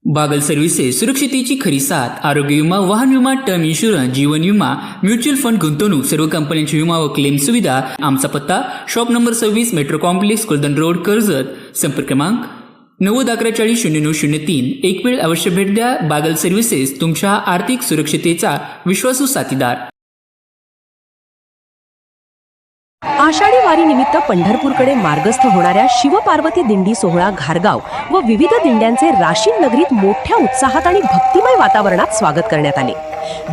Bagal services सुरक्षितेची खरी साथ। आरोग्य विमा, वाहन विमा, टर्म इन्शुरन्स, जीवन विमा, म्युच्युअल फंड, गुंतवणूक, सर्व कंपन्यांची विमा व क्लेम सुविधा। आमचा पत्ता shop number 26, metro complex, Kuldan road, Karjat. संपर्क क्रमांक 9011400903। एक वेळ अवश्य भेट द्या। बागल सर्व्हिसेस, तुमच्या आर्थिक सुरक्षितेचा विश्वासू साथीदार। आषाढी वारी निमित्त पंढरपूरकडे मार्गस्थ होणाऱ्या शिवपार्वती दिंडी सोहळा घारगाव व विविध दिंड्यांचे राशीन नगरीत मोठ्या उत्साहात आणि भक्तिमय वातावरणात स्वागत करण्यात आले।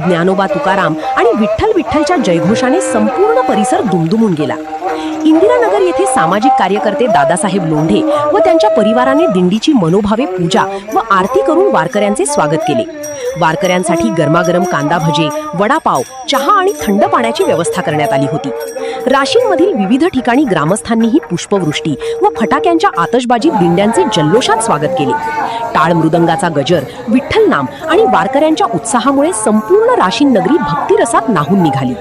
ज्ञानोबा तुकाराम आणि विठ्ठल विठ्ठलच्या जयघोषाने संपूर्ण परिसर दुमदुमून गेला। इंदिरानगर येथे सामाजिक कार्यकर्ते दादासाहेब लोंढे व त्यांच्या परिवाराने दिंडीची मनोभावे पूजा व आरती करून वारकऱ्यांचे स्वागत केले। वारकऱ्यांसाठी गरमागरम कांदा भजे, वडापाव, चहा आणि थंड पाण्याची व्यवस्था करण्यात आली होती। राशीनमधील विविध ठिकाणी ग्रामस्थांनीही पुष्पवृष्टी व फटाक्यांच्या आतषबाजीत दिंड्यांचे जल्लोषात स्वागत केले। टाळ मृदंगाचा गजर, विठ्ठल नाम आणि वारकऱ्यांच्या उत्साहामुळे संपूर्ण राशीन नगरी भक्तिरसात न्हाऊन निघाली।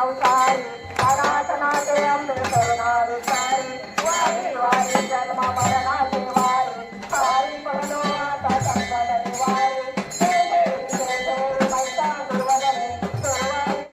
संसारी